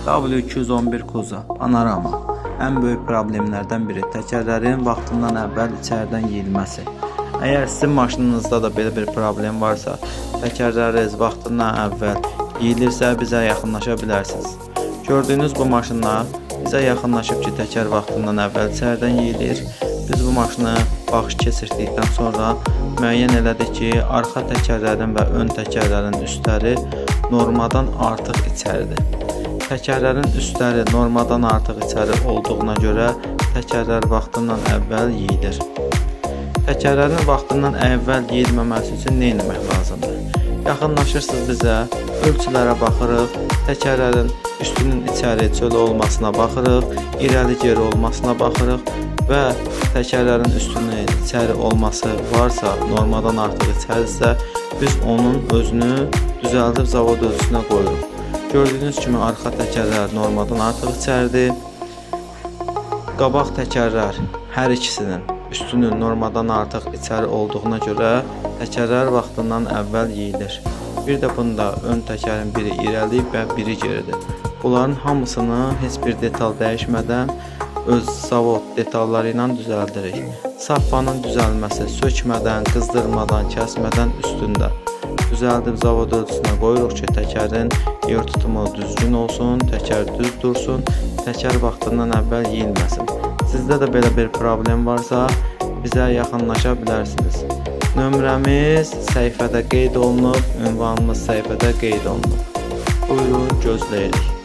W211 Kuza Panorama ən böyük problemlərdən biri təkərlərin vaxtından əvvəl içəridən yeyilməsi. Əgər sizin maşınınızda da belə bir problem varsa, təkərləriniz vaxtından əvvəl yeyilirsə bizə yaxınlaşa bilərsiniz. Gördüyünüz bu maşınla bizə yaxınlaşıb ki, təkər vaxtından əvvəl içəridən yeyilir. Biz bu maşını baxış keçirdikdən sonra müəyyən elədik ki, arxa təkərlərin və ön təkərlərin üstləri normadan artıq içəridir. Təkərlərin üstləri normadan artıq içəri olduğuna görə təkərlər vaxtından əvvəl yeyilir. Təkərlərin vaxtından əvvəl yeyilməməsi üçün nə etmək lazımdır? Yaxınlaşırsınız bizə, ölçülərə baxırıq, təkərlərin üstünün içəri çölü olmasına baxırıq, irəli geri olmasına baxırıq və təkərlərin üstünün içəri olması varsa, normadan artıq içərisə, biz onun özünü düzəldib zavod ölçüsünə qoyuruq. Gördüyünüz kimi arxa təkərlər normadan artıq içəridir. Qabaq təkərlər hər ikisinin üstünün normadan artıq içəri olduğuna görə təkərlər vaxtından əvvəl yeyilir. Bir də bunda ön təkərin biri irəli və biri geridir. Bunların hamısını heç bir detal dəyişmədən öz zavod detalları ilə düzəldirik. Sappanın düzəlməsi sökmədən, qızdırmadan, kəsmədən üstündə. Düzəldib zavod ölçüsünə qoyuruq ki, təkərin yer tutumu düzgün olsun, təkər düz dursun, təkər vaxtından əvvəl yeyilməsin. Sizdə də belə bir problem varsa, bizə yaxınlaşa bilərsiniz. Nömrəmiz səhifədə qeyd olunub, ünvanımız səhifədə qeyd olunub. Buyurun, gözləyirik.